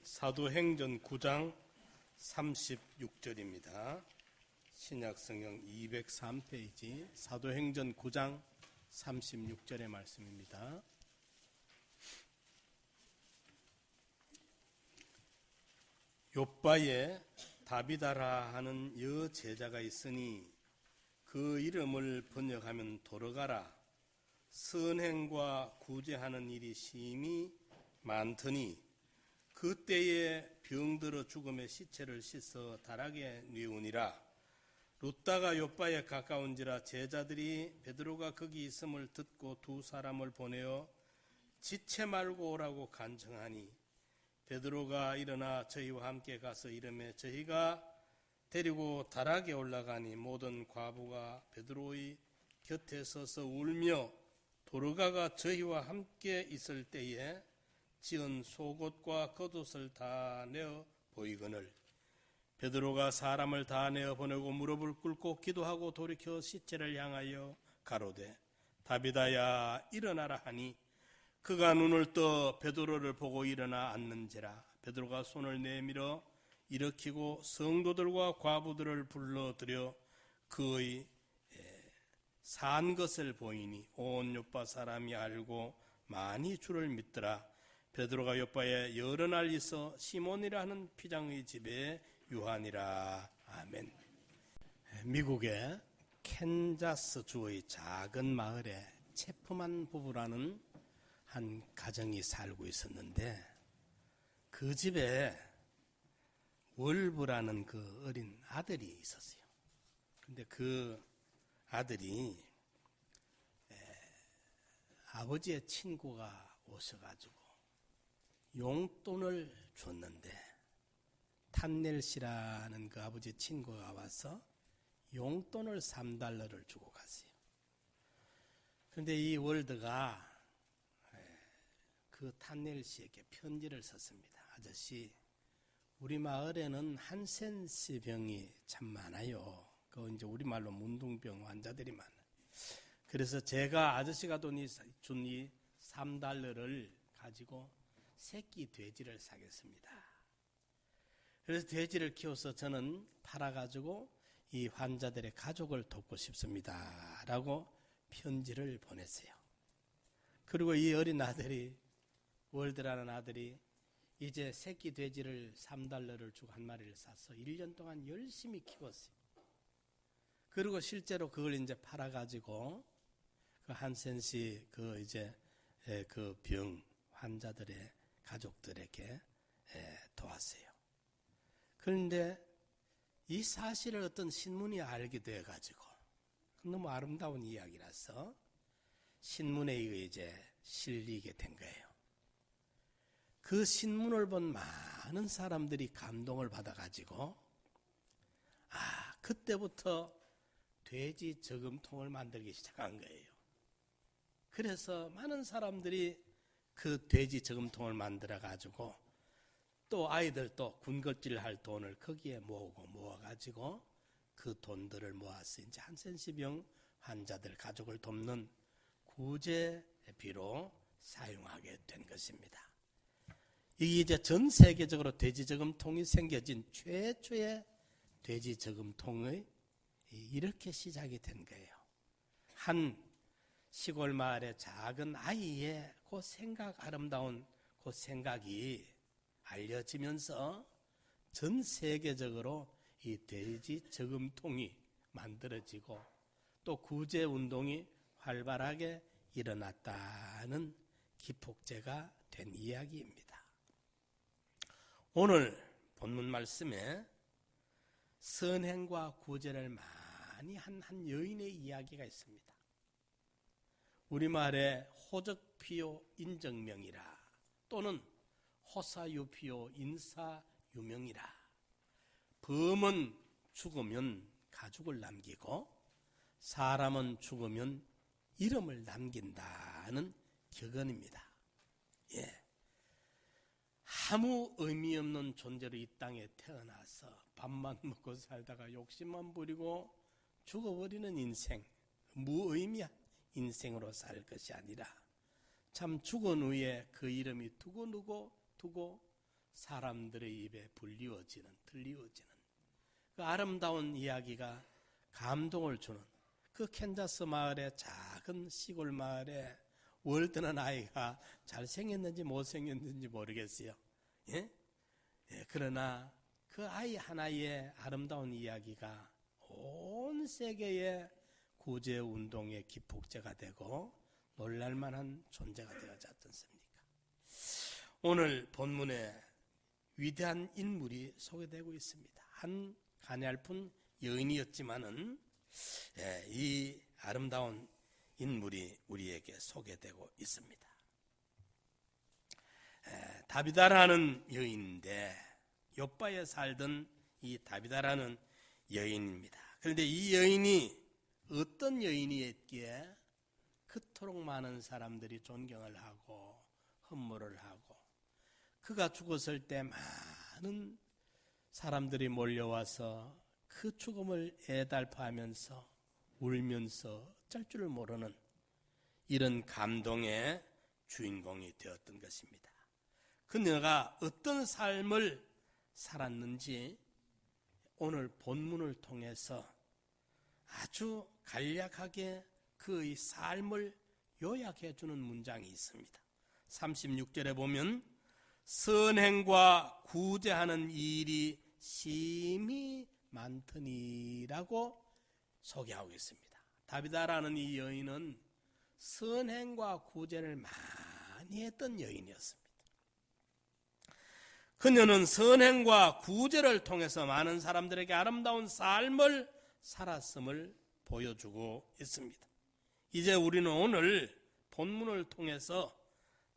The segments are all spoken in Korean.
사도행전 9장 36절입니다. 신약성경 203페이지 사도행전 9장 36절의 말씀입니다. 욥바에 다비다라 하는 여제자가 있으니 그 이름을 번역하면 돌아가라. 선행과 구제하는 일이 심히 많더니 그때에 병들어 죽음의 시체를 씻어 다락에 뉘우니라. 룻다가 욥바에 가까운지라 제자들이 베드로가 거기 있음을 듣고 두 사람을 보내어 지체 말고 오라고 간청하니 베드로가 일어나 저희와 함께 가서 이르매 저희가 데리고 다락에 올라가니 모든 과부가 베드로의 곁에 서서 울며 도르가가 저희와 함께 있을 때에 지은 속옷과 겉옷을 다 내어 보이거늘 베드로가 사람을 다 내어 보내고 무릎을 꿇고 기도하고 돌이켜 시체를 향하여 가로되 다비다야 일어나라 하니 그가 눈을 떠 베드로를 보고 일어나 앉는지라. 베드로가 손을 내밀어 일으키고 성도들과 과부들을 불러들여 그의 산 것을 보이니 온 욥바 사람이 알고 많이 주를 믿더라. 베드로가 욥바에 여러 날 있어 시몬이라 하는 피장의 집에 유하니라. 아멘. 미국의 캔자스 주의 작은 마을에 체프만 부부라는 한 가정이 살고 있었는데 그 집에 월브라는 그 어린 아들이 있었어요. 근데 그 아들이 아버지의 친구가 오셔가지고 용돈을 줬는데 탄넬 씨라는 그 아버지 친구가 와서 용돈을 $3를 주고 갔어요. 그런데 이 월드가 그 탄넬 씨에게 편지를 썼습니다. 아저씨, 우리 마을에는 한센스 병이 참 많아요. 그 이제 우리말로 문둥병 환자들이 많아요. 그래서 제가 아저씨가 준 이 $3를 가지고 새끼 돼지를 사겠습니다. 그래서 돼지를 키워서 저는 팔아가지고 이 환자들의 가족을 돕고 싶습니다. 라고 편지를 보냈어요. 그리고 이 어린 아들이, 월드라는 아들이 이제 새끼 돼지를 $3를 주고 한 마리를 사서 1년 동안 열심히 키웠어요. 그리고 실제로 그걸 이제 팔아가지고 그 한센시 그 이제 그 병 환자들의 가족들에게 도왔어요. 그런데 이 사실을 어떤 신문이 알게 돼가지고 너무 아름다운 이야기라서 신문에 이제 실리게 된 거예요. 그 신문을 본 많은 사람들이 감동을 받아가지고 그때부터 돼지 저금통을 만들기 시작한 거예요. 그래서 많은 사람들이 그 돼지 저금통을 만들어가지고 또 아이들도 군것질 할 돈을 거기에 모아가지고 그 돈들을 모아서 이제 한센시병 환자들 가족을 돕는 구제비로 사용하게 된 것입니다. 이게 이제 전 세계적으로 돼지 저금통이 생겨진 최초의 돼지 저금통의 이렇게 시작이 된 거예요. 한 시골 마을의 작은 아이의 그 생각, 아름다운 그 생각이 알려지면서 전 세계적으로 이 돼지 저금통이 만들어지고 또 구제 운동이 활발하게 일어났다는 기폭제가 된 이야기입니다. 오늘 본문 말씀에 선행과 구제를 많이 한 여인의 이야기가 있습니다. 우리말에 호적피요 인정명이라 또는 호사유피요 인사유명이라. 범은 죽으면 가죽을 남기고 사람은 죽으면 이름을 남긴다는 격언입니다. 아무 의미 없는 존재로 이 땅에 태어나서 밥만 먹고 살다가 욕심만 부리고 죽어버리는 인생, 무의미한 인생으로 살 것이 아니라 참 죽은 후에 그 이름이 두고 사람들의 입에 들리워지는 그 아름다운 이야기가 감동을 주는 그 캔자스 마을의 작은 시골 마을에 월드는 아이가 잘생겼는지 못생겼는지 모르겠어요. 예? 그러나 그 아이 하나의 아름다운 이야기가 온 세계의 구제 운동의 기폭제가 되고 놀랄만한 존재가 되어지 않습니까? 오늘 본문에 위대한 인물이 소개되고 있습니다. 한 가냘픈 여인이었지만은 이 아름다운 인물이 우리에게 소개되고 있습니다. 다비다라는 여인인데 욥바에 살던 이 다비다라는 여인입니다. 그런데 이 여인이 어떤 여인이었기에 그토록 많은 사람들이 존경을 하고 헌물을 하고 그가 죽었을 때 많은 사람들이 몰려와서 그 죽음을 애달파하면서 울면서 어쩔 줄을 모르는 이런 감동의 주인공이 되었던 것입니다. 그녀가 어떤 삶을 살았는지 오늘 본문을 통해서 아주 간략하게 그의 삶을 요약해 주는 문장이 있습니다. 36절에 보면 선행과 구제하는 일이 심히 많더니라고 소개하고 있습니다. 다비다라는 이 여인은 선행과 구제를 많이 했던 여인이었습니다. 그녀는 선행과 구제를 통해서 많은 사람들에게 아름다운 삶을 살았음을 보여주고 있습니다. 이제 우리는 오늘 본문을 통해서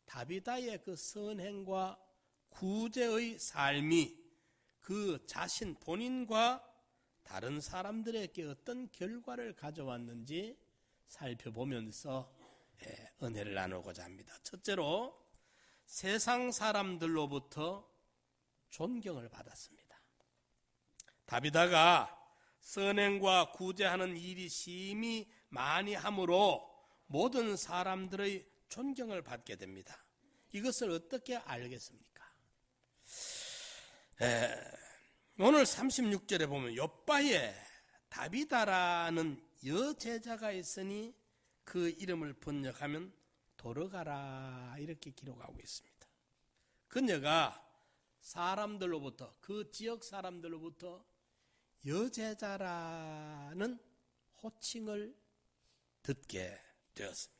다비다의 그 선행과 구제의 삶이 그 자신 본인과 다른 사람들에게 어떤 결과를 가져왔는지 살펴보면서 은혜를 나누고자 합니다. 첫째로 세상 사람들로부터 존경을 받았습니다. 다비다가 선행과 구제하는 일이 심히 많이 함으로 모든 사람들의 존경을 받게 됩니다. 이것을 어떻게 알겠습니까? 오늘 36절에 보면 욥바에 다비다라는 여제자가 있으니 그 이름을 번역하면 돌아가라 이렇게 기록하고 있습니다. 그녀가 사람들로부터 그 지역 사람들로부터 여제자라는 호칭을 듣게 되었습니다.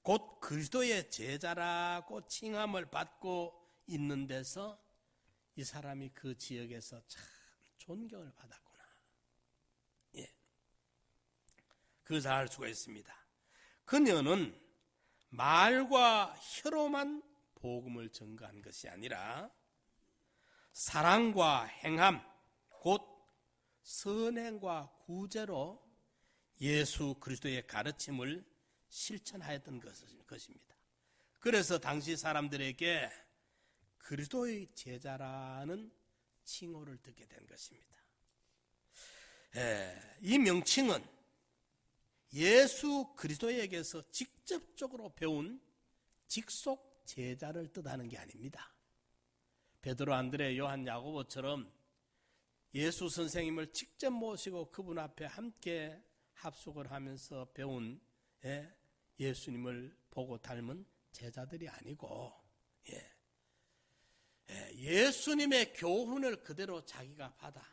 곧 그리스도의 제자라고 칭함을 받고 있는 데서 이 사람이 그 지역에서 참 존경을 받았구나. 그것을 알 수가 있습니다. 그녀는 말과 혀로만 복음을 전가한 것이 아니라 사랑과 행함, 곧 선행과 구제로 예수 그리스도의 가르침을 실천하였던 것입니다. 그래서 당시 사람들에게 그리스도의 제자라는 칭호를 듣게 된 것입니다. 이 명칭은 예수 그리스도에게서 직접적으로 배운 직속 제자를 뜻하는 게 아닙니다. 베드로, 안드레, 요한, 야고보처럼 예수 선생님을 직접 모시고 그분 앞에 함께 합숙을 하면서 배운 예수님을 보고 닮은 제자들이 아니고 예수님의 교훈을 그대로 자기가 받아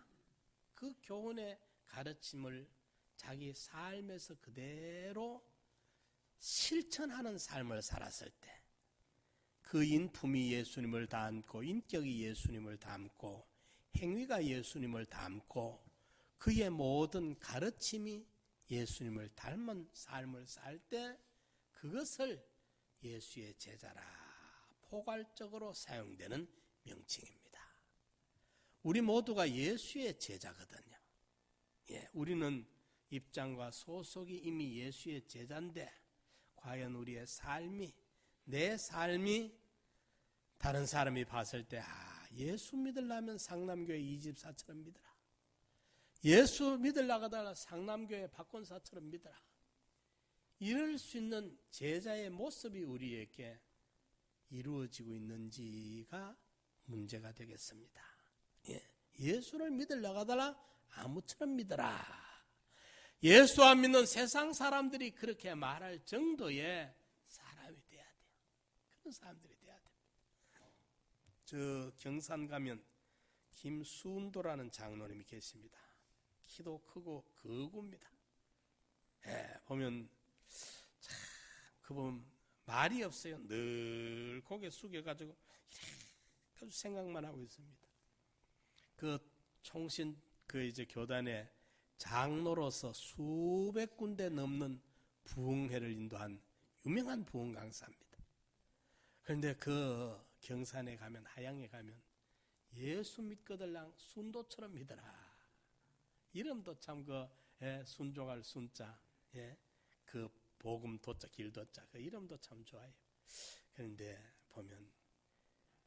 그 교훈의 가르침을 자기 삶에서 그대로 실천하는 삶을 살았을 때 그 인품이 예수님을 닮고 인격이 예수님을 닮고 행위가 예수님을 닮고 그의 모든 가르침이 예수님을 닮은 삶을 살 때 그것을 예수의 제자라 포괄적으로 사용되는 명칭입니다. 우리 모두가 예수의 제자거든요. 우리는 입장과 소속이 이미 예수의 제자인데 과연 우리의 삶이 내 삶이 다른 사람이 봤을 때 예수 믿으려면 상남교회 이집사처럼 믿어라. 예수 믿으려고 하다가 상남교회 박권사처럼 믿어라. 이럴 수 있는 제자의 모습이 우리에게 이루어지고 있는지가 문제가 되겠습니다. 예수를 믿으려고 하더라 아무처럼 믿어라. 예수 안 믿는 세상 사람들이 그렇게 말할 정도의 사람이 돼야 돼요. 그런 사람들이 돼야 돼요. 저 경산 가면 김수운도라는 장로님이 계십니다. 키도 크고 거구입니다. 보면 참 그분 말이 없어요. 늘 고개 숙여가지고 이렇게 생각만 하고 있습니다. 그 총신 이제 교단에 장로로서 수백 군데 넘는 부흥회를 인도한 유명한 부흥 강사입니다. 그런데 그 경산에 가면, 하양에 가면 예수 믿거들랑 순도처럼 믿어라. 이름도 참 순종할 순자, 그 복음 도자, 길 도자, 그 이름도 참 좋아요. 그런데 보면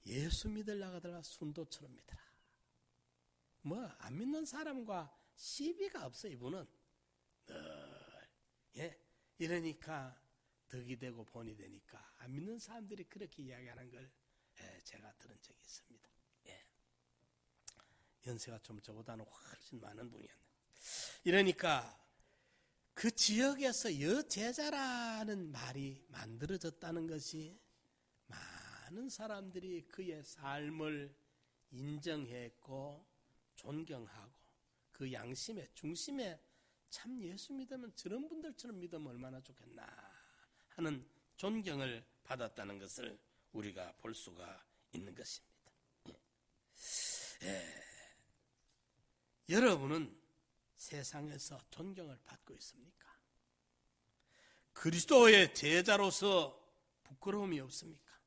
예수 믿으려고 하더라 순도처럼 믿어라. 안 믿는 사람과 시비가 없어. 이분은 이러니까 덕이 되고 본이 되니까 안 믿는 사람들이 그렇게 이야기하는 걸 제가 들은 적이 있습니다. 연세가 좀 저보다는 훨씬 많은 분이었는데, 이러니까 그 지역에서 여제자라는 말이 만들어졌다는 것이 많은 사람들이 그의 삶을 인정했고 존경하고 그 양심의 중심에 참 예수 믿으면 저런 분들처럼 믿으면 얼마나 좋겠나 하는 존경을 받았다는 것을 우리가 볼 수가 있는 것입니다. 여러분은 세상에서 존경을 받고 있습니까? 그리스도의 제자로서 부끄러움이 없습니까?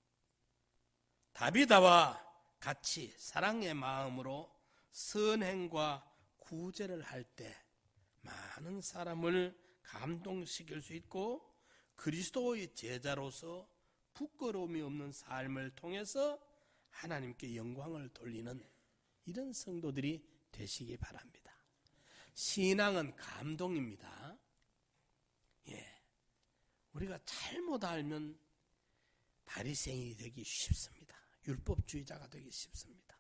다비다와 같이 사랑의 마음으로 선행과 구제를 할 때 많은 사람을 감동시킬 수 있고, 그리스도의 제자로서 부끄러움이 없는 삶을 통해서 하나님께 영광을 돌리는 이런 성도들이 되시기 바랍니다. 신앙은 감동입니다. 우리가 잘못 알면 바리새인이 되기 쉽습니다. 율법주의자가 되기 쉽습니다.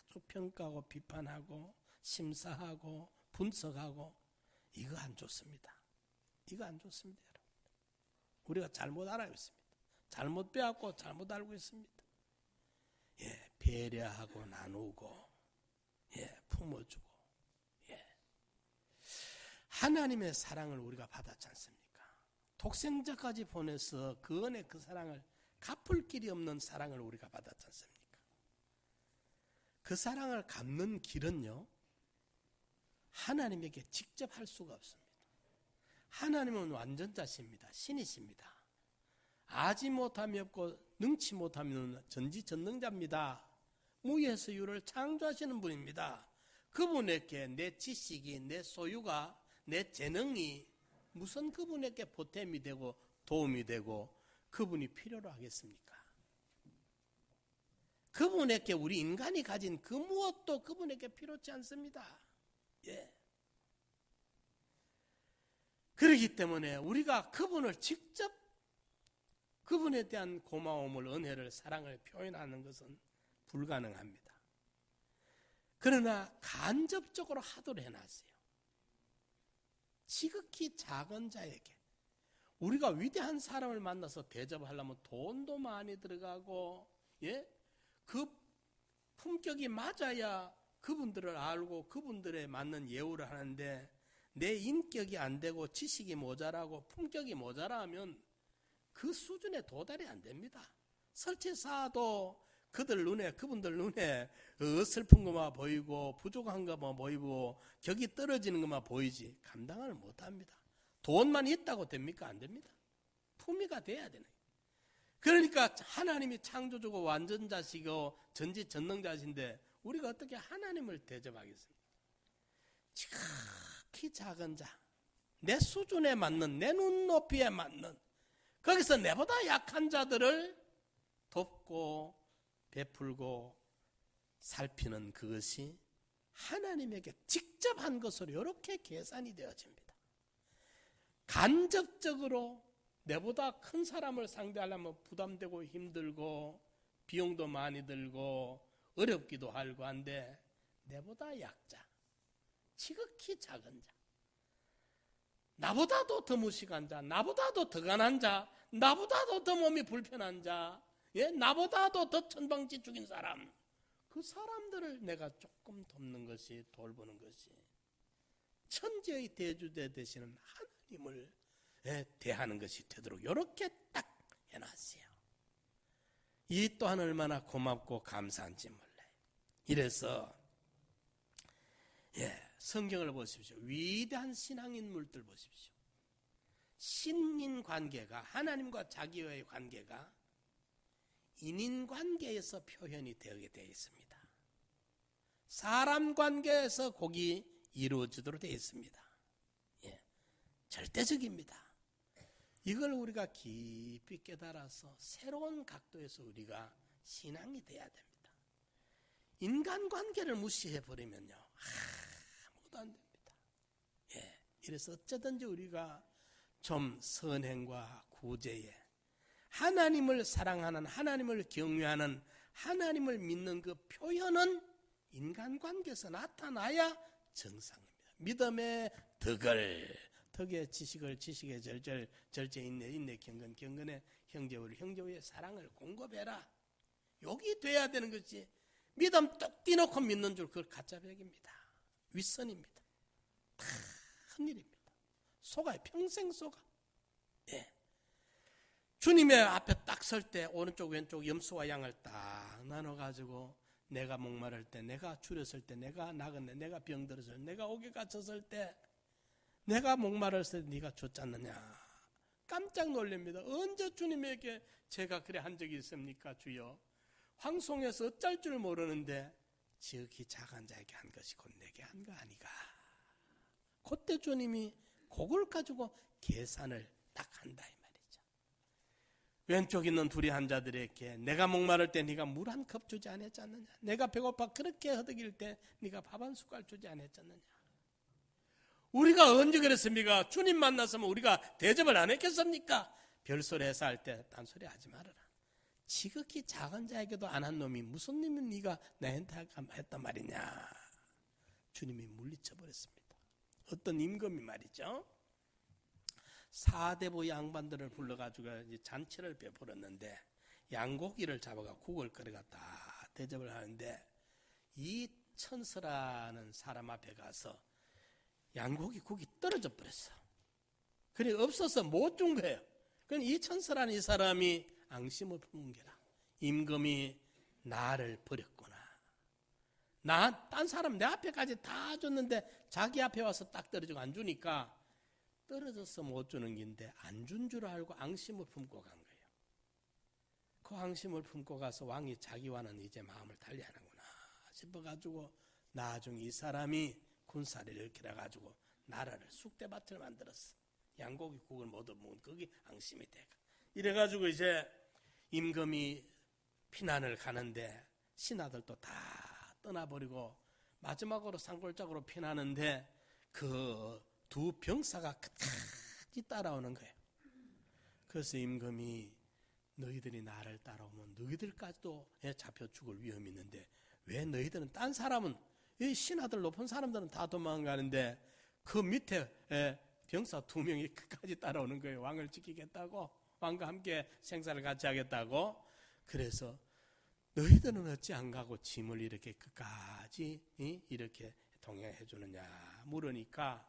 아주 평가하고 비판하고 심사하고 분석하고, 이거 안 좋습니다. 이거 안 좋습니다, 여러분. 우리가 잘못 알고 있습니다. 잘못 배웠고 잘못 알고 있습니다. 배려하고 나누고 품어주고, 하나님의 사랑을 우리가 받았지 않습니까? 독생자까지 보내서 그 은혜, 그 사랑을 갚을 길이 없는 사랑을 우리가 받았지 않습니까? 그 사랑을 갚는 길은요, 하나님에게 직접 할 수가 없습니다. 하나님은 완전자십니다. 신이십니다. 아지 못함이 없고 능치 못함이 없는 전지전능자입니다. 무에서 유를 창조하시는 분입니다. 그분에게 내 지식이, 내 소유가, 내 재능이 무슨 그분에게 보탬이 되고 도움이 되고 그분이 필요로 하겠습니까? 그분에게 우리 인간이 가진 그 무엇도 그분에게 필요치 않습니다. 그렇기 때문에 우리가 그분을 직접, 그분에 대한 고마움을, 은혜를, 사랑을 표현하는 것은 불가능합니다. 그러나 간접적으로 하도록 해놨어요. 지극히 작은 자에게, 우리가 위대한 사람을 만나서 대접하려면 돈도 많이 들어가고, 그 품격이 맞아야 그분들을 알고 그분들에 맞는 예우를 하는데, 내 인격이 안 되고 지식이 모자라고 품격이 모자라면 그 수준에 도달이 안 됩니다. 설치사도 그분들 눈에 어설픈 것만 보이고 부족한 것만 보이고 격이 떨어지는 것만 보이지 감당을 못합니다. 돈만 있다고 됩니까? 안 됩니다. 품위가 돼야 되는 거예요. 그러니까 하나님이 창조주고 완전자시고 전지전능자신데 우리가 어떻게 하나님을 대접하겠습니까? 지극히 작은 자, 내 수준에 맞는, 내 눈높이에 맞는, 거기서 내보다 약한 자들을 돕고 베풀고 살피는 그것이 하나님에게 직접 한 것으로 이렇게 계산이 되어집니다. 간접적으로 내보다 큰 사람을 상대하려면 부담되고 힘들고 비용도 많이 들고 어렵기도 하고 한데 내보다 약자, 지극히 작은 자, 나보다도 더 무식한 자, 나보다도 더 가난한 자, 나보다도 더 몸이 불편한 자, 나보다도 더 천방지축인 사람, 그 사람들을 내가 조금 돕는 것이, 돌보는 것이 천지의 대주대 되시는 하나님을 대하는 것이 되도록 이렇게 딱 해놨어요. 이 또한 얼마나 고맙고 감사한지 몰라요. 이래서 성경을 보십시오. 위대한 신앙인물들 보십시오. 신인 관계가, 하나님과 자기와의 관계가 인인관계에서 표현이 되게 되어 있습니다. 사람 관계에서 곡이 이루어지도록 되어 있습니다. 절대적입니다. 이걸 우리가 깊이 깨달아서 새로운 각도에서 우리가 신앙이 돼야 됩니다. 인간관계를 무시해버리면요, 아무것도 안 됩니다. 이래서 어쩌든지 우리가 좀 선행과 구제에 하나님을 사랑하는, 하나님을 경외하는, 하나님을 믿는 그 표현은 인간관계에서 나타나야 정상입니다. 믿음의 덕의 지식의 절절, 절제 인내 경건, 경건의 형제의 사랑을 공급해라. 여기 돼야 되는 것이, 믿음 뚝 띄놓고 믿는 줄, 그걸 가짜백입니다. 윗선입니다. 다 큰일입니다. 속아요. 평생 속아. 주님의 앞에 딱 설 때 오른쪽 왼쪽 염소와 양을 딱 나눠가지고, 내가 목마를 때, 내가 줄였을 때, 내가 나갔네, 내가 병들었을 때, 내가 옥에 갇혔을 때, 내가 목마르을 때 네가 줬지 않느냐. 깜짝 놀랍니다. 언제 주님에게 제가 그래 한 적이 있습니까? 주여, 황송해서 어쩔 줄 모르는데 지극히 작은 자에게 한 것이 곧 내게 한 거 아니가. 그때 주님이 그걸 가지고 계산을 딱 한다 이 말이죠. 왼쪽 있는 둘이 한 자들에게 내가 목마를 때 네가 물 한 컵 주지 않았지 않느냐. 내가 배고파 그렇게 허덕일 때 네가 밥 한 숟갈 주지 않았지 않느냐. 우리가 언제 그랬습니까? 주님 만났으면 우리가 대접을 안 했겠습니까? 별소리 해서 할 때 딴소리 하지 말아라. 지극히 작은 자에게도 안 한 놈이 무슨 놈이 네가 나한테 했단 말이냐. 주님이 물리쳐 버렸습니다. 어떤 임금이 말이죠, 사대부 양반들을 불러가지고 이제 잔치를 베풀었는데 양고기를 잡아가 국을 끓여갖다 대접을 하는데, 이 천서라는 사람 앞에 가서 양고기 국이 떨어져 버렸어. 그래 없어서 못 준 거예요. 그럼 이 천서라는 이 사람이 앙심을 품은 게라. 임금이 나를 버렸구나. 딴 사람 내 앞에까지 다 줬는데 자기 앞에 와서 딱 떨어지고 안 주니까 떨어져서 못 주는 긴데 안 준 줄 알고 앙심을 품고 간 거예요. 그 앙심을 품고 가서 왕이 자기와는 이제 마음을 달리하는구나 싶어가지고 나중에 이 사람이 군사리를 길어가지고 나라를 쑥대밭을 만들었어. 양고기 국을 못 먹은 거기 앙심이 돼가. 이래가지고 이제 임금이 피난을 가는데 신하들도 다 떠나버리고 마지막으로 산골짜기로 피나는데 그 두 병사가 끝까지 따라오는 거예요. 그래서 임금이 너희들이 나를 따라오면 너희들까지도 잡혀 죽을 위험이 있는데 왜 너희들은, 딴 사람은, 이 신하들 높은 사람들은 다 도망가는데 그 밑에 병사 2명이 끝까지 따라오는 거예요. 왕을 지키겠다고, 왕과 함께 생사를 같이 하겠다고. 그래서 너희들은 어찌 안 가고 짐을 이렇게 끝까지 이렇게 동행해 주느냐 물으니까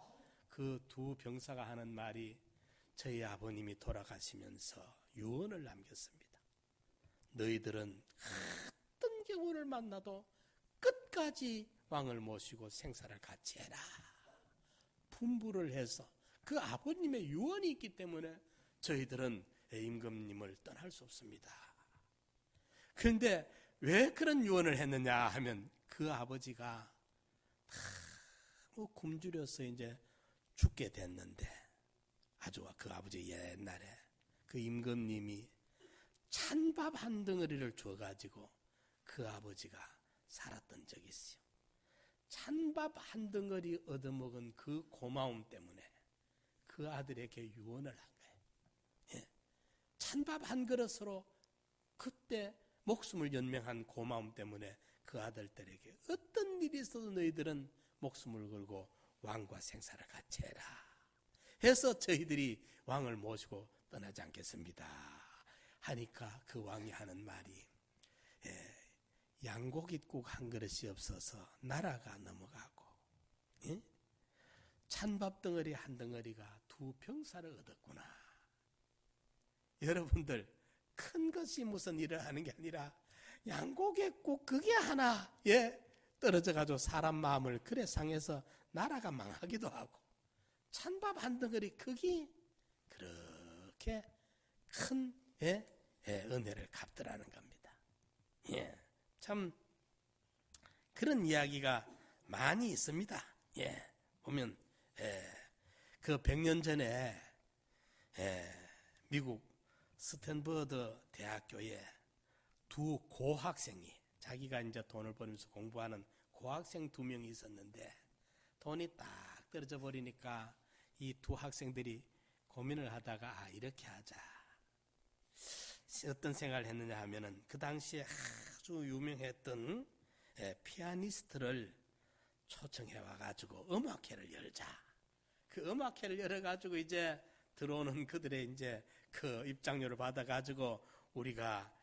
그 두 병사가 하는 말이, 저희 아버님이 돌아가시면서 유언을 남겼습니다. 너희들은 어떤 경우를 만나도 끝까지 왕을 모시고 생사를 같이 해라. 분부를 해서 그 아버님의 유언이 있기 때문에 저희들은 임금님을 떠날 수 없습니다. 그런데 왜 그런 유언을 했느냐 하면, 그 아버지가 굶주려서 이제 죽게 됐는데, 아주 그 아버지 옛날에 그 임금님이 찬밥 한 덩어리를 줘가지고 그 아버지가 살았던 적이 있어요. 찬밥 한 덩어리 얻어먹은 그 고마움 때문에 그 아들에게 유언을 한 거예요. 찬밥 한 그릇으로 그때 목숨을 연명한 고마움 때문에 그 아들들에게 어떤 일이 있어도 너희들은 목숨을 걸고 왕과 생사를 같이 해라 해서 저희들이 왕을 모시고 떠나지 않겠습니다 하니까 그 왕이 하는 말이 양고깃국 한 그릇이 없어서 나라가 넘어가고 찬밥 덩어리 한 덩어리가 두 병사를 얻었구나. 여러분들 큰 것이 무슨 일을 하는 게 아니라 양고깃국 그게 하나 떨어져 가지고 사람 마음을 그래 상해서 나라가 망하기도 하고 찬밥 한 덩어리 크기 그렇게 큰 은혜를 갚더라는 겁니다. 참 그런 이야기가 많이 있습니다. 보면 그 100년 전에 미국 스탠퍼드 대학교에 두 고학생이 자기가 이제 돈을 벌면서 공부하는 고학생 2명이 있었는데 돈이 딱 떨어져 버리니까 이 두 학생들이 고민을 하다가 이렇게 하자. 어떤 생각을 했느냐 하면은 그 당시에 아주 유명했던 피아니스트를 초청해 와가지고 음악회를 열자. 그 음악회를 열어가지고 이제 들어오는 그들의 이제 그 입장료를 받아가지고 우리가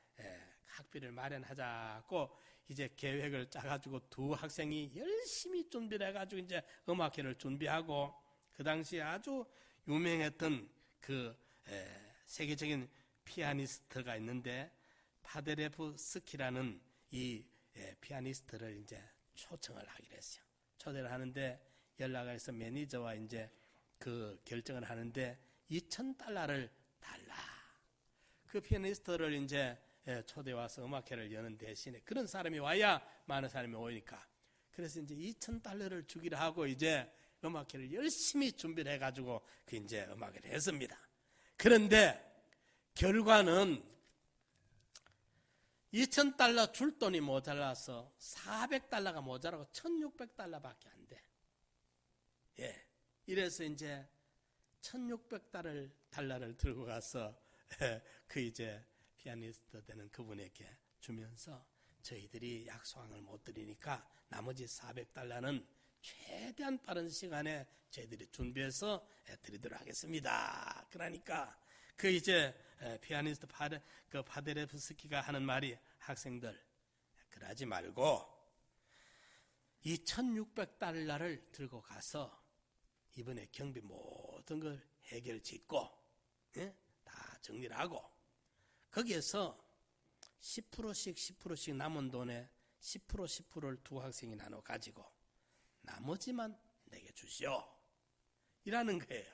학비를 마련하자고 이제 계획을 짜가지고 두 학생이 열심히 준비를 해가지고 이제 음악회를 준비하고 그 당시에 아주 유명했던 그 세계적인 피아니스트가 있는데 파데레프스키라는 이 피아니스트를 이제 초청을 하기로 했어요. 초대를 하는데 연락을 해서 매니저와 이제 그 결정을 하는데 $2,000를 달라. 그 피아니스트를 이제 초대 와서 음악회를 여는 대신에 그런 사람이 와야 많은 사람이 오니까 그래서 이제 $2,000를 주기로 하고 이제 음악회를 열심히 준비를 해가지고 그 이제 음악회를 했습니다. 그런데 결과는 $2,000 줄 돈이 모자라서 $400가 모자라고 $1,600밖에 안 돼. 이래서 이제 $1,600를 들고 가서 그 이제 피아니스트 되는 그분에게 주면서 저희들이 약속한 걸 못 드리니까 나머지 $400는 최대한 빠른 시간에 저희들이 준비해서 드리도록 하겠습니다. 그러니까 그 이제 피아니스트 파데레프스키가 하는 말이 학생들 그러지 말고 이 $1,600를 들고 가서 이번에 경비 모든 걸 해결 짓고 다 정리를 하고 거기에서 10%씩 남은 돈에 10%를 두 학생이 나눠 가지고 나머지만 내게 주시오. 이라는 거예요.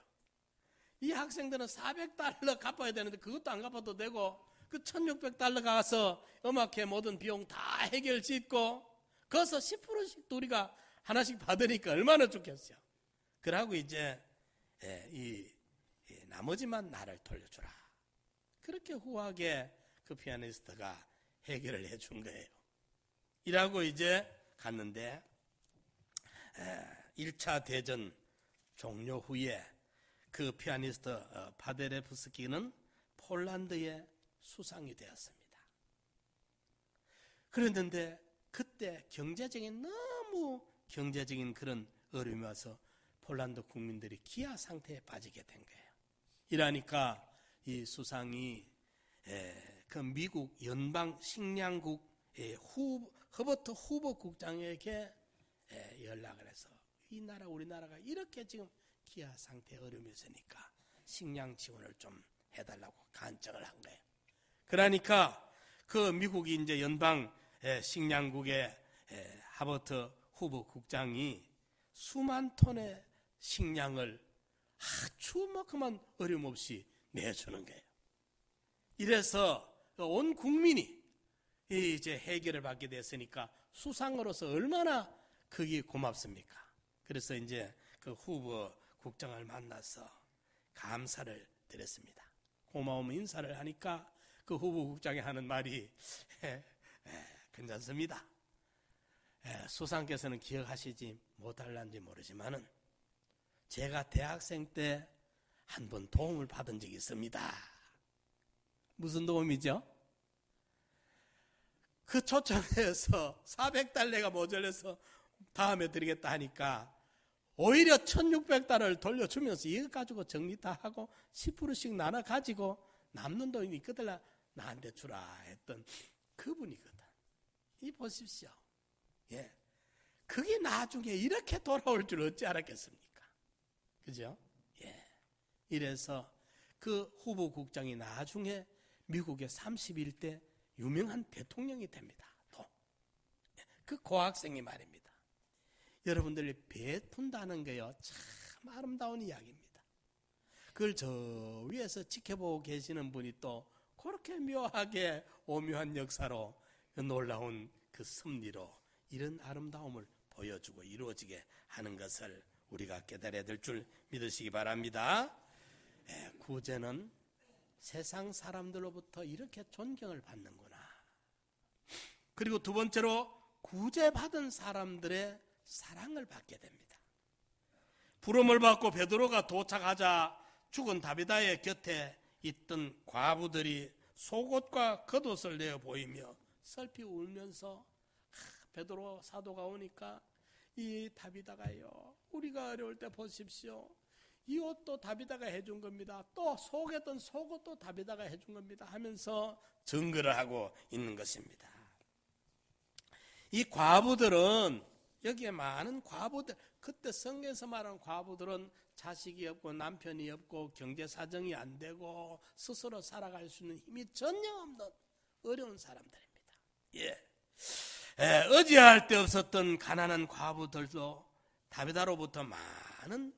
이 학생들은 $400 갚아야 되는데 그것도 안 갚아도 되고 그 $1,600 가서 음악회 모든 비용 다 해결 짓고 거기서 10%씩 우리가 하나씩 받으니까 얼마나 좋겠어요. 그러고 이제 이 나머지만 나를 돌려주라. 그렇게 후하게 그 피아니스트가 해결을 해준 거예요. 이라고 이제 갔는데 1차 대전 종료 후에 그 피아니스트 파데레프스키는 폴란드의 수상이 되었습니다. 그랬는데 그때 너무 경제적인 그런 어려움이 와서 폴란드 국민들이 기아 상태에 빠지게 된 거예요. 이러니까 이 수상이 그 미국 연방 식량국의 허버트 후보 국장에게 연락을 해서 우리나라가 이렇게 지금 기아 상태에 어려움이 있으니까 식량 지원을 좀 해달라고 간청을 한 거예요. 그러니까 그 미국이 이제 연방 식량국의 하버트 후보 국장이 수만 톤의 식량을 아주 그만 어려움 없이 내주는 거예요. 이래서 온 국민이 이제 해결을 받게 됐으니까 수상으로서 얼마나 그게 고맙습니까? 그래서 이제 그 후보 국장을 만나서 감사를 드렸습니다. 고마움 인사를 하니까 그 후보 국장이 하는 말이 괜찮습니다. 수상께서는 기억하시지 못할런지 모르지만은 제가 대학생 때 한 번 도움을 받은 적이 있습니다. 무슨 도움이죠? 그 초청해서 400달러가 모자라서 다음에 드리겠다 하니까 오히려 1600달러를 돌려주면서 이거 가지고 정리 다 하고 10%씩 나눠 가지고 남는 돈이 그들라 나한테 주라 했던 그분이거든. 이 보십시오. 예. 그게 나중에 이렇게 돌아올 줄 어찌 알았겠습니까? 그죠? 예. 이래서 그 후보국장이 나중에 미국의 31대 유명한 대통령이 됩니다. 또. 그 고학생이 말입니다. 여러분들이 베푼다는 게요, 참 아름다운 이야기입니다. 그걸 저 위에서 지켜보고 계시는 분이 또 그렇게 묘하게 오묘한 역사로 놀라운 그 섭리로 이런 아름다움을 보여주고 이루어지게 하는 것을 우리가 깨달아야 될 줄 믿으시기 바랍니다. 구제는 세상 사람들로부터 이렇게 존경을 받는구나. 그리고 두 번째로 구제받은 사람들의 사랑을 받게 됩니다. 부름을 받고 베드로가 도착하자 죽은 다비다의 곁에 있던 과부들이 속옷과 겉옷을 내어 보이며 슬피 울면서 베드로 사도가 오니까 이 다비다가요, 우리가 어려울 때 보십시오, 이 옷도 다비다가 해준 겁니다. 또 속했던 속옷도 다비다가 해준 겁니다 하면서 증거를 하고 있는 것입니다. 이 과부들은, 여기에 많은 과부들, 그때 성경에서 말하는 과부들은 자식이 없고 남편이 없고 경제 사정이 안 되고 스스로 살아갈 수 있는 힘이 전혀 없는 어려운 사람들입니다. 의지할 데 없었던 가난한 과부들도 다비다로부터 많은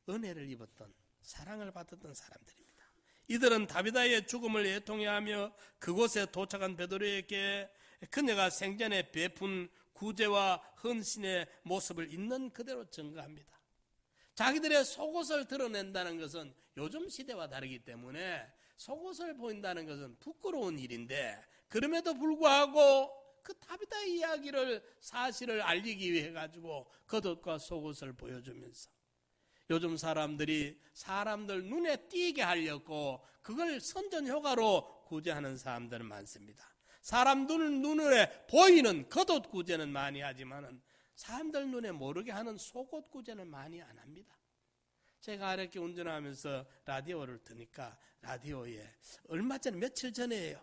은혜를 입었던, 사랑을 받았던 사람들입니다. 이들은 다비다의 죽음을 애통해하며 그곳에 도착한 베드로에게 그녀가 생전에 베푼 구제와 헌신의 모습을 있는 그대로 증거합니다. 자기들의 속옷을 드러낸다는 것은 요즘 시대와 다르기 때문에 속옷을 보인다는 것은 부끄러운 일인데, 그럼에도 불구하고 그 다비다의 이야기를, 사실을 알리기 위해 가지고 겉옷과 속옷을 보여주면서 요즘 사람들이 사람들 눈에 띄게 하려고 그걸 선전 효과로 구제하는 사람들은 많습니다. 사람 눈에 보이는 겉옷 구제는 많이 하지만은 사람들 눈에 모르게 하는 속옷 구제는 많이 안 합니다. 제가 이렇게 운전하면서 라디오를 듣니까 라디오에 얼마 전에, 며칠 전에요,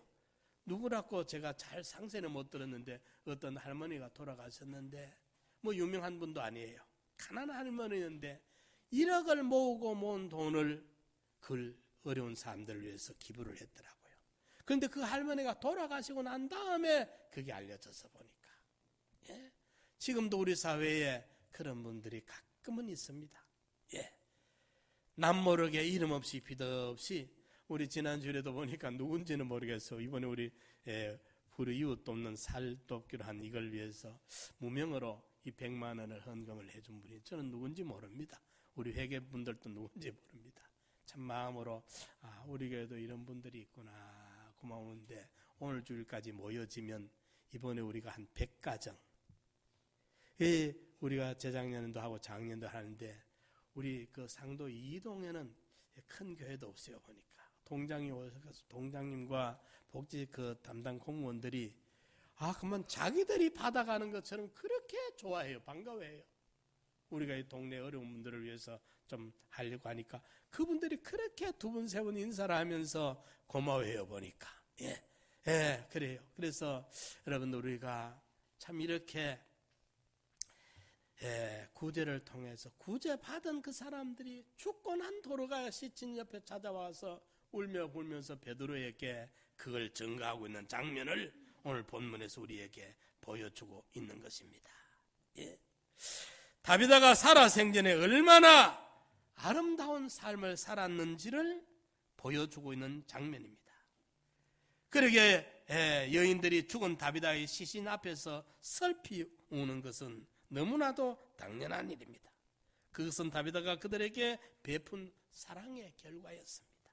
누구라고 제가 잘 상세는 못 들었는데 어떤 할머니가 돌아가셨는데, 뭐 유명한 분도 아니에요. 가난한 할머니였는데 1억을 모으고 모은 돈을 그 어려운 사람들을 위해서 기부를 했더라고요. 그런데 그 할머니가 돌아가시고 난 다음에 그게 알려져서 보니까, 지금도 우리 사회에 그런 분들이 가끔은 있습니다. 남모르게 이름 없이 비도 없이, 우리 지난주에도 보니까 누군지는 모르겠어, 이번에 우리 이웃 돕는 살 돕기로 한 이걸 위해서 무명으로 이 100만 원을 헌금을 해준 분이, 저는 누군지 모릅니다. 우리 회계분들도 누군지 모릅니다. 참 마음으로 우리 교회도 이런 분들이 있구나 고마운데, 오늘 주일까지 모여지면 이번에 우리가 한 100가정, 우리가 재작년도 하고 작년도 하는데 우리 그 상도 이동에는 큰 교회도 없어요. 보니까 동장님과 복지 그 담당 공무원들이 그러면 자기들이 받아가는 것처럼 그렇게 좋아해요. 반가워해요. 우리가 이 동네 어려운 분들을 위해서 좀 하려고 하니까 그분들이 그렇게 두 번 세 번 인사를 하면서 고마워해요. 보니까 그래요. 그래서 여러분, 우리가 참 이렇게 구제를 통해서 구제받은 그 사람들이 죽고 난 도로가 시친 옆에 찾아와서 울며 불면서 베드로에게 그걸 증거하고 있는 장면을 오늘 본문에서 우리에게 보여주고 있는 것입니다. 다비다가 살아생전에 얼마나 아름다운 삶을 살았는지를 보여주고 있는 장면입니다. 그러게 여인들이 죽은 다비다의 시신 앞에서 슬피 우는 것은 너무나도 당연한 일입니다. 그것은 다비다가 그들에게 베푼 사랑의 결과였습니다.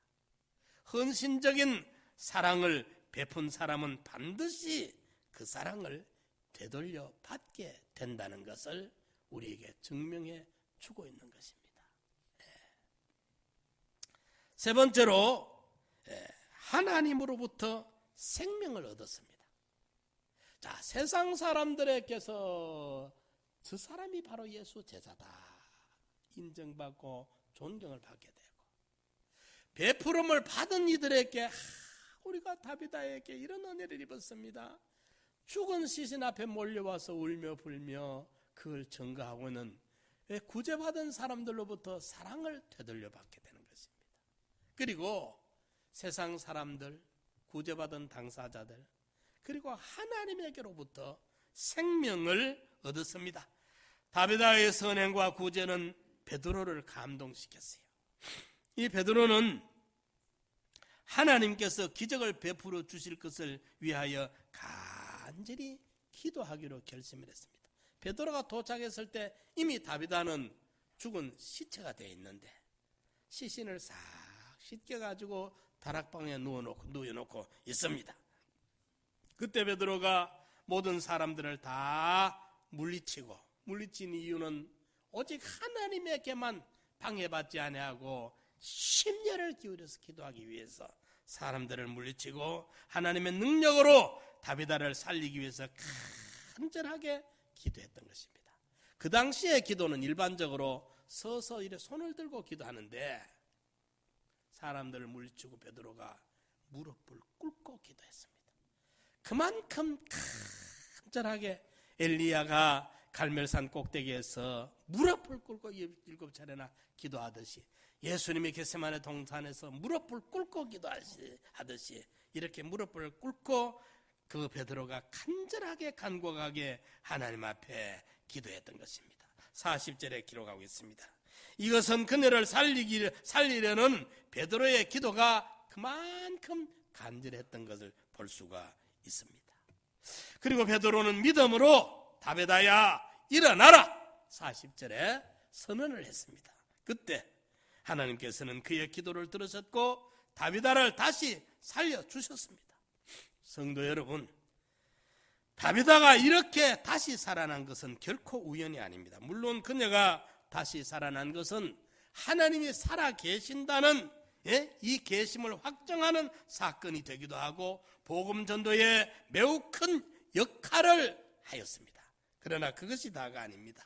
헌신적인 사랑을 베푼 사람은 반드시 그 사랑을 되돌려 받게 된다는 것을 우리에게 증명해 주고 있는 것입니다. 세 번째로 하나님으로부터 생명을 얻었습니다. 자, 세상 사람들에게서 저 사람이 바로 예수 제자다 인정받고 존경을 받게 되고, 베푸름을 받은 이들에게 우리가 다비다에게 이런 은혜를 입었습니다. 죽은 시신 앞에 몰려와서 울며 불며 그걸 증거하고는 구제받은 사람들로부터 사랑을 되돌려 받게 되는 것입니다. 그리고 세상 사람들, 구제받은 당사자들, 그리고 하나님에게로부터 생명을 얻었습니다. 다비다의 선행과 구제는 베드로를 감동시켰어요. 이 베드로는 하나님께서 기적을 베풀어 주실 것을 위하여 간절히 기도하기로 결심을 했습니다. 베드로가 도착했을 때 이미 다비다는 죽은 시체가 되어 있는데 시신을 싹 씻겨가지고 다락방에 누워놓고 있습니다. 그때 베드로가 모든 사람들을 다 물리친 이유는 오직 하나님에게만 방해받지 아니하고 심려를 기울여서 기도하기 위해서 사람들을 물리치고 하나님의 능력으로 다비다를 살리기 위해서 간절하게 기도했던 것입니다. 그 당시의 기도는 일반적으로 서서 이래 손을 들고 기도하는데 사람들을 물리치고 베드로가 무릎을 꿇고 기도했습니다. 그만큼 간절하게 엘리야가 갈멜산 꼭대기에서 무릎을 꿇고 7차례나 기도하듯이, 예수님이 겟세마네 동산에서 무릎을 꿇고 기도하듯이 이렇게 무릎을 꿇고 그 베드로가 간절하게 간곡하게 하나님 앞에 기도했던 것입니다. 40절에 기록하고 있습니다. 이것은 그녀를 살리려는 베드로의 기도가 그만큼 간절했던 것을 볼 수가 있습니다. 그리고 베드로는 믿음으로 다비다야 일어나라 40절에 선언을 했습니다. 그때 하나님께서는 그의 기도를 들으셨고 다비다를 다시 살려주셨습니다. 성도 여러분, 다비다가 이렇게 다시 살아난 것은 결코 우연이 아닙니다. 물론 그녀가 다시 살아난 것은 하나님이 살아계신다는 이 계심을 확정하는 사건이 되기도 하고 복음 전도에 매우 큰 역할을 하였습니다. 그러나 그것이 다가 아닙니다.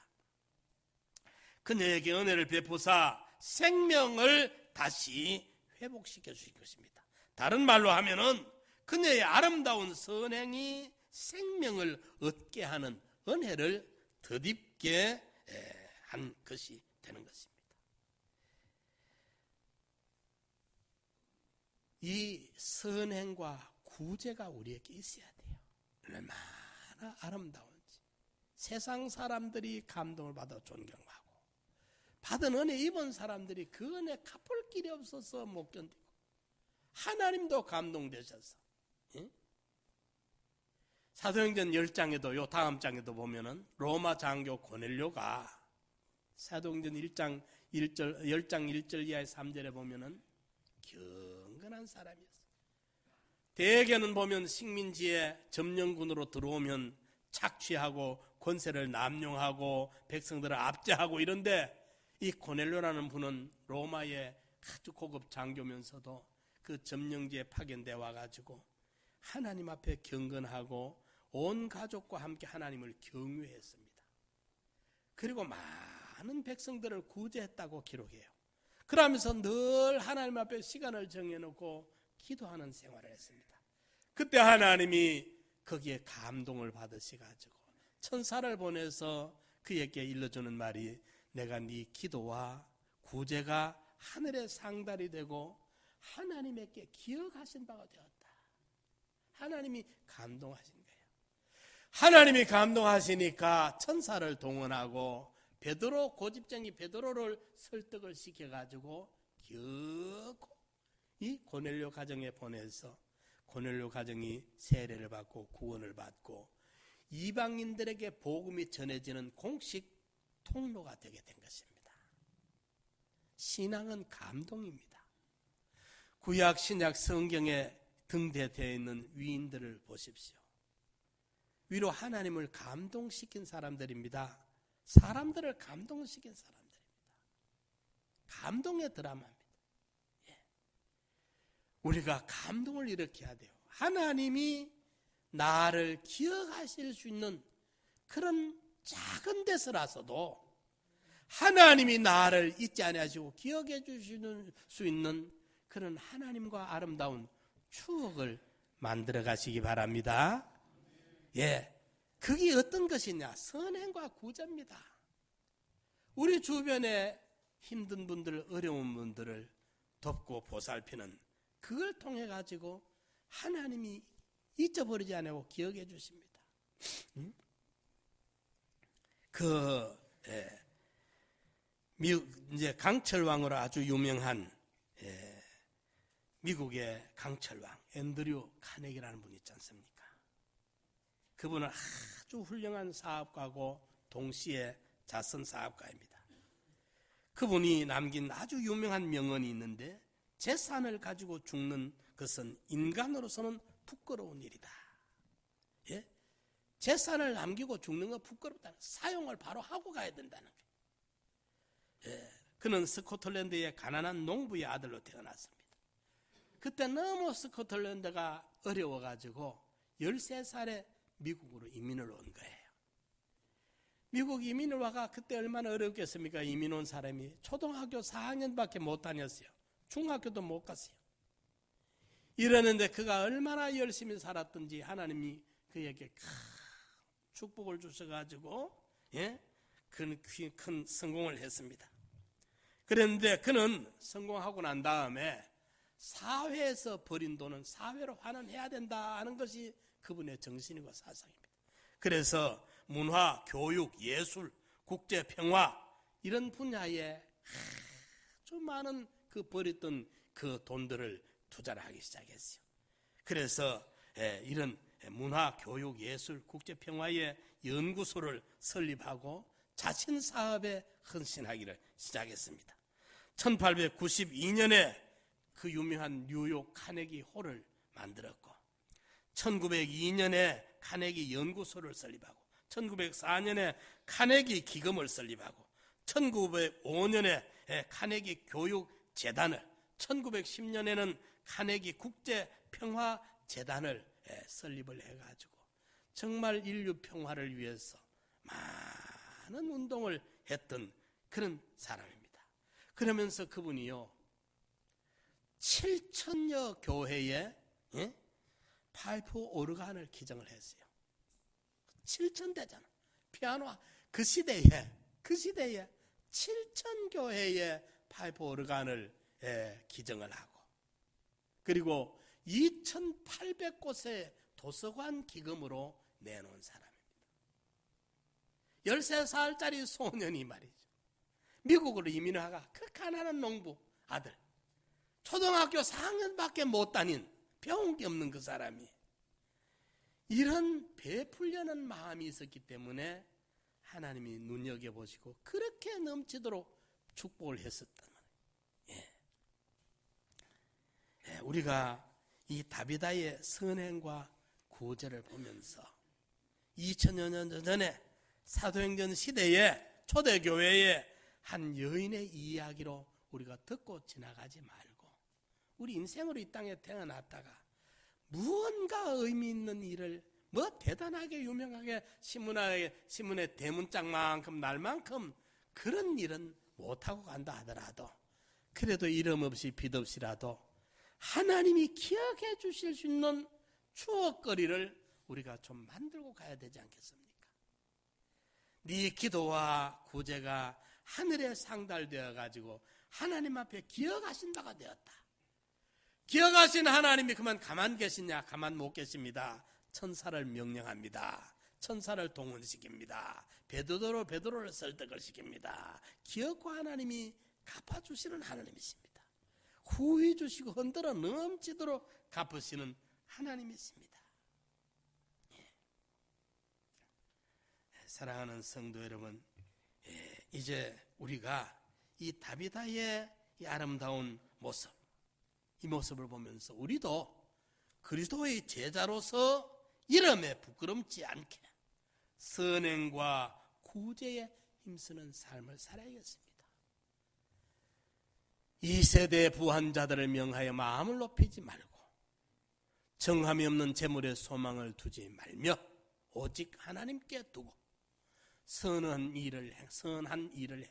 그녀에게 은혜를 베푸사 생명을 다시 회복시켜 주신 것입니다. 다른 말로 하면은 그녀의 아름다운 선행이 생명을 얻게 하는 은혜를 덧입게 한 것이 되는 것입니다. 이 선행과 구제가 우리에게 있어야 돼요. 얼마나 아름다운지 세상 사람들이 감동을 받아 존경하고 받은 은혜 입은 사람들이 그 은혜 갚을 길이 없어서 못 견디고 하나님도 감동되셔서 사도행전 10장에도 요 다음 장에도 보면은 로마 장교 고넬료가 사도행전 10장 1절 이하의 3절에 보면은 경건한 사람이었어요. 대개는 보면 식민지에 점령군으로 들어오면 착취하고 권세를 남용하고 백성들을 압제하고 이런데 이 고넬료라는 분은 로마의 아주 고급 장교면서도 그 점령지에 파견돼 와가지고 하나님 앞에 경건하고 온 가족과 함께 하나님을 경외했습니다. 그리고 많은 백성들을 구제했다고 기록해요. 그러면서 늘 하나님 앞에 시간을 정해놓고 기도하는 생활을 했습니다. 그때 하나님이 거기에 감동을 받으셔가지고 천사를 보내서 그에게 일러주는 말이 내가 네 기도와 구제가 하늘의 상달이 되고 하나님에게 기억하신 바가 되었다. 하나님이 감동하신 거예요. 하나님이 감동하시니까 천사를 동원하고 베드로 고집쟁이 베드로를 설득을 시켜가지고 겨우 이 고넬료 가정에 보내서 고넬료 가정이 세례를 받고 구원을 받고 이방인들에게 복음이 전해지는 공식 통로가 되게 된 것입니다. 신앙은 감동입니다. 구약 신약 성경에 등대되어 있는 위인들을 보십시오. 위로 하나님을 감동시킨 사람들입니다. 사람들을 감동시킨 사람들입니다. 감동의 드라마입니다. 우리가 감동을 일으켜야 돼요. 하나님이 나를 기억하실 수 있는 그런 작은 데서라서도 하나님이 나를 잊지 아니하시고 기억해 주시는 수 있는 그런 하나님과 아름다운 추억을 만들어 가시기 바랍니다. 예, 그게 어떤 것이냐? 선행과 구제입니다. 우리 주변에 힘든 분들, 어려운 분들을 돕고 보살피는 그걸 통해 가지고 하나님이 잊어버리지 않고 기억해 주십니다. 미국 이제 강철왕으로 아주 유명한 미국의 강철왕 앤드류 카네기라는 분이 있지 않습니까? 그분은 아주 훌륭한 사업가고 동시에 자선 사업가입니다. 그분이 남긴 아주 유명한 명언이 있는데 재산을 가지고 죽는 것은 인간으로서는 부끄러운 일이다. 예? 재산을 남기고 죽는 건 부끄럽다는, 사용을 바로 하고 가야 된다는 거예요. 예. 그는 스코틀랜드의 가난한 농부의 아들로 태어났습니다. 그때 너무 스코틀랜드가 어려워가지고 13살에 미국으로 이민을 온 거예요. 미국 이민을 와가 그때 얼마나 어렵겠습니까? 이민 온 사람이 초등학교 4학년밖에 못 다녔어요. 중학교도 못 갔어요. 이러는데 그가 얼마나 열심히 살았던지 하나님이 그에게 큰 축복을 주셔가지고 큰 성공을 했습니다. 그런데 그는 성공하고 난 다음에 사회에서 벌인 돈은 사회로 환원해야 된다 하는 것이 그분의 정신이고 사상입니다. 그래서 문화, 교육, 예술, 국제평화 이런 분야에 아주 많은 그 벌였던 그 돈들을 투자를 하기 시작했어요. 그래서 이런 문화, 교육, 예술, 국제평화의 연구소를 설립하고 자신 사업에 헌신하기를 시작했습니다. 1892년에 그 유명한 뉴욕 카네기 홀을 만들었고 1902년에 카네기 연구소를 설립하고 1904년에 카네기 기금을 설립하고 1905년에 카네기 교육재단을 1910년에는 카네기 국제평화재단을 설립을 해가지고 정말 인류 평화를 위해서 많은 운동을 했던 그런 사람입니다. 그러면서 그분이요 7천여 교회에 파이프 오르간을 기증을 했어요. 7,000대잖아. 피아노 그 시대에 7천 교회에 파이프 오르간을 기증을 하고 그리고 2,800곳의 도서관 기금으로 내놓은 사람입니다. 13살짜리 소년이 말이죠. 미국으로 이민을 하가 그 가난한 농부 아들 초등학교 4학년밖에 못 다닌 배운 게 없는 그 사람이 이런 베풀려는 마음이 있었기 때문에 하나님이 눈여겨보시고 그렇게 넘치도록 축복을 했었단 말이에요. 우리가 이 다비다의 선행과 구제를 보면서 2000여 년 전에 사도행전 시대에 초대교회의 한 여인의 이야기로 우리가 듣고 지나가지 말고 우리 인생으로 이 땅에 태어났다가 무언가 의미 있는 일을 대단하게 유명하게 신문의 대문짝만큼 날만큼 그런 일은 못하고 간다 하더라도 그래도 이름 없이 빛 없이라도 하나님이 기억해 주실 수 있는 추억거리를 우리가 좀 만들고 가야 되지 않겠습니까? 네 기도와 구제가 하늘에 상달되어 가지고 하나님 앞에 기억하신다가 되었다. 기억하신 하나님이 그만 가만 계시냐? 가만 못 계십니다. 천사를 명령합니다. 천사를 동원시킵니다. 베드로를 설득을 시킵니다. 기억과 하나님이 갚아주시는 하나님이십니다. 후회 주시고 흔들어 넘치도록 갚으시는 하나님이십니다. 사랑하는 성도 여러분, 이제 우리가 이 다비다의 이 아름다운 모습, 이 모습을 보면서 우리도 그리스도의 제자로서 이름에 부끄럽지 않게 선행과 구제에 힘쓰는 삶을 살아야겠습니다. 이 세대 부한자들을 명하여 마음을 높이지 말고 정함이 없는 재물에 소망을 두지 말며 오직 하나님께 두고 선한 일을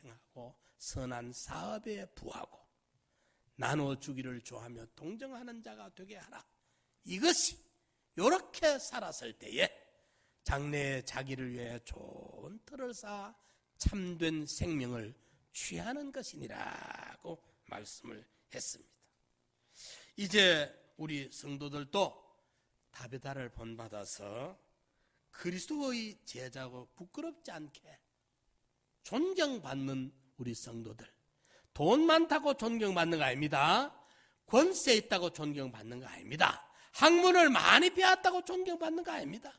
행하고 선한 사업에 부하고 나눠주기를 좋아하며 동정하는 자가 되게 하라. 이것이 이렇게 살았을 때에 장래에 자기를 위해 좋은 틀을 쌓아 참된 생명을 취하는 것이니라고 말씀을 했습니다. 이제 우리 성도들도 다비다를 본받아서 그리스도의 제자고 부끄럽지 않게 존경받는 우리 성도들, 돈 많다고 존경받는 거 아닙니다. 권세 있다고 존경받는 거 아닙니다. 학문을 많이 배웠다고 존경받는 거 아닙니다.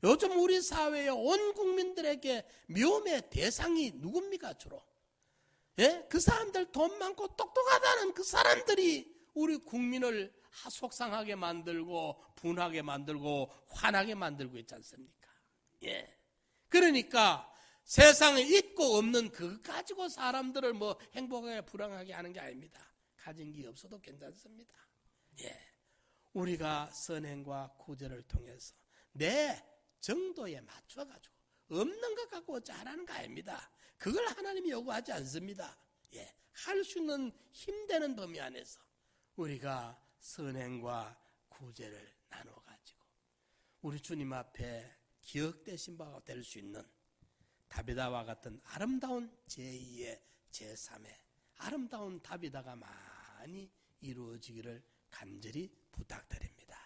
요즘 우리 사회의 온 국민들에게 미움의 대상이 누굽니까 주로? 예? 그 사람들 돈 많고 똑똑하다는 그 사람들이 우리 국민을 속상하게 만들고 분하게 만들고 화나게 만들고 있지 않습니까? 예. 그러니까 세상에 있고 없는 그거 가지고 사람들을 뭐 행복하게 불행하게 하는 게 아닙니다. 가진 게 없어도 괜찮습니다. 예. 우리가 선행과 구제를 통해서 내 정도에 맞춰가지고 없는 것 갖고 잘하는 거 아닙니다. 그걸 하나님이 요구하지 않습니다. 예. 할 수 있는 힘되는 범위 안에서 우리가 선행과 구제를 나눠가지고 우리 주님 앞에 기억되신 바가 될 수 있는 다비다와 같은 아름다운 제2의 제3의 아름다운 다비다가 많이 이루어지기를 간절히 부탁드립니다.